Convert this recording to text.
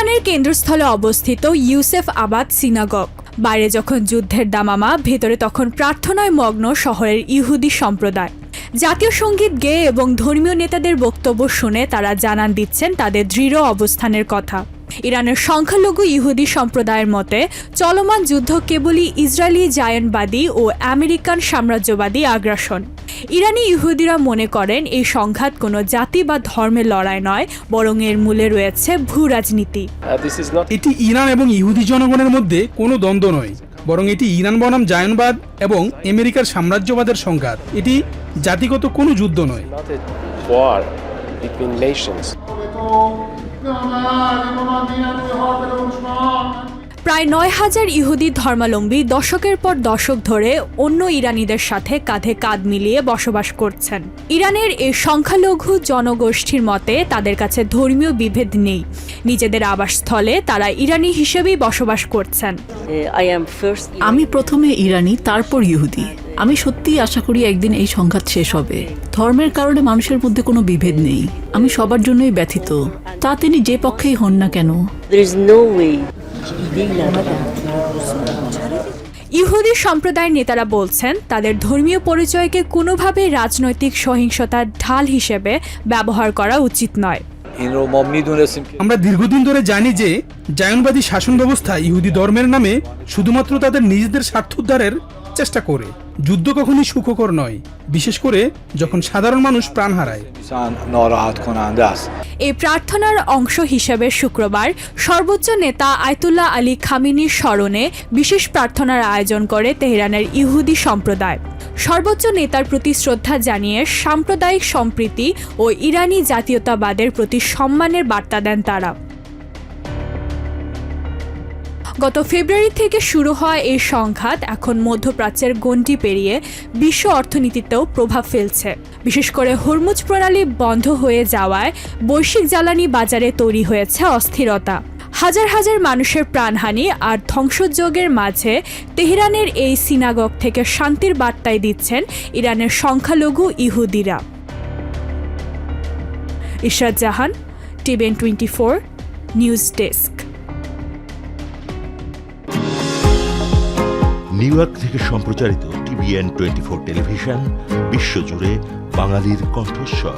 ইরানের কেন্দ্রস্থলে অবস্থিত ইউসেফ আবাদ সিনাগগ। বাইরে যখন যুদ্ধের দামামা, ভেতরে তখন প্রার্থনায় মগ্ন শহরের ইহুদি সম্প্রদায়। জাতীয় সঙ্গীত গেয়ে এবং ধর্মীয় নেতাদের বক্তব্য শুনে তারা জানান দিচ্ছেন তাদের দৃঢ় অবস্থানের কথা। ইরানের সংখ্যালঘু ইহুদি সম্প্রদায়ের মতে চলমান যুদ্ধ কেবলই ইসরায়েলি জায়নবাদী ও আমেরিকান সাম্রাজ্যবাদী আগ্রাসন। ইরানি ইহুদিরা মনে করেন এই সংঘাত কোনো জাতি বা ধর্মের লড়াই নয়, বরং এর মূলে রয়েছে ভূ রাজনীতি। এটি ইরান এবং ইহুদি জনগণের মধ্যে কোনো দ্বন্দ্ব নয়, বরং এটি ইরান বনাম জায়নবাদ এবং আমেরিকার সাম্রাজ্যবাদের সংঘাত। এটি জাতিগত কোনো যুদ্ধ নয়। প্রায় ৯,০০০ ইহুদি ধর্মাবলম্বী দশকের পর দশক ধরে অন্য ইরানিদের সাথে কাঁধে কাঁধ মিলিয়ে বসবাস করছেন। ইরানের এই সংখ্যালঘু জনগোষ্ঠীর মতে তাদের কাছে ধর্মীয় বিভেদ নেই। নিজেদের আবাসস্থলে তারা ইরানি হিসেবেই বসবাস করছেন। আমি প্রথমে ইরানি, তারপর ইহুদি। আমি সত্যিই আশা করি একদিন এই সংঘাত শেষ হবে। ধর্মের কারণে মানুষের মধ্যে কোনো বিভেদ নেই। আমি সবার জন্যই ব্যথিত, তা তিনি যে পক্ষেই হন না কেন। ইহুদি সম্প্রদায়ের নেতারা বলছেন তাদের ধর্মীয় পরিচয়কে কোনোভাবেই রাজনৈতিক সহিংসতার ঢাল হিসেবে ব্যবহার করা উচিত নয়। আমরা দীর্ঘদিন ধরে জানি যে জায়নবাদী শাসন ব্যবস্থা ইহুদি ধর্মের নামে শুধুমাত্র তাদের নিজেদের স্বার্থ উদ্ধারের চেষ্টা করে। যুদ্ধ কখনই সুখকর নয়, বিশেষ করে যখন সাধারণ মানুষ প্রাণ হারায়। এই প্রার্থনার অংশ হিসেবে শুক্রবার সর্বোচ্চ নেতা আয়াতুল্লাহ আলী খামেনির স্মরণে বিশেষ প্রার্থনার আয়োজন করে তেহরানের ইহুদি সম্প্রদায়। সর্বোচ্চ নেতার প্রতি শ্রদ্ধা জানিয়ে সাম্প্রদায়িক সম্প্রীতি ও ইরানি জাতীয়তাবাদের প্রতি সম্মানের বার্তা দেন তারা। গত ফেব্রুয়ারি থেকে শুরু হওয়া এই সংঘাত এখন মধ্যপ্রাচ্যের গণ্ডি পেরিয়ে বিশ্ব অর্থনীতিতেও প্রভাব ফেলছে। বিশেষ করে হরমুজ প্রণালী বন্ধ হয়ে যাওয়ায় বৈশ্বিক জ্বালানি বাজারে তৈরি হয়েছে অস্থিরতা। হাজার হাজার মানুষের প্রাণহানি আর ধ্বংসযজ্ঞের মাঝে তেহরানের এই সিনাগগ থেকে শান্তির বার্তাই দিচ্ছেন ইরানের সংখ্যালঘু ইহুদিরা। ইশরাত জাহান, TVN 24 news desk. New York থেকে সম্প্রচারিত TVN 24 টেলিভিশন বিশ্বজুড়ে বাঙালির কণ্ঠস্বর।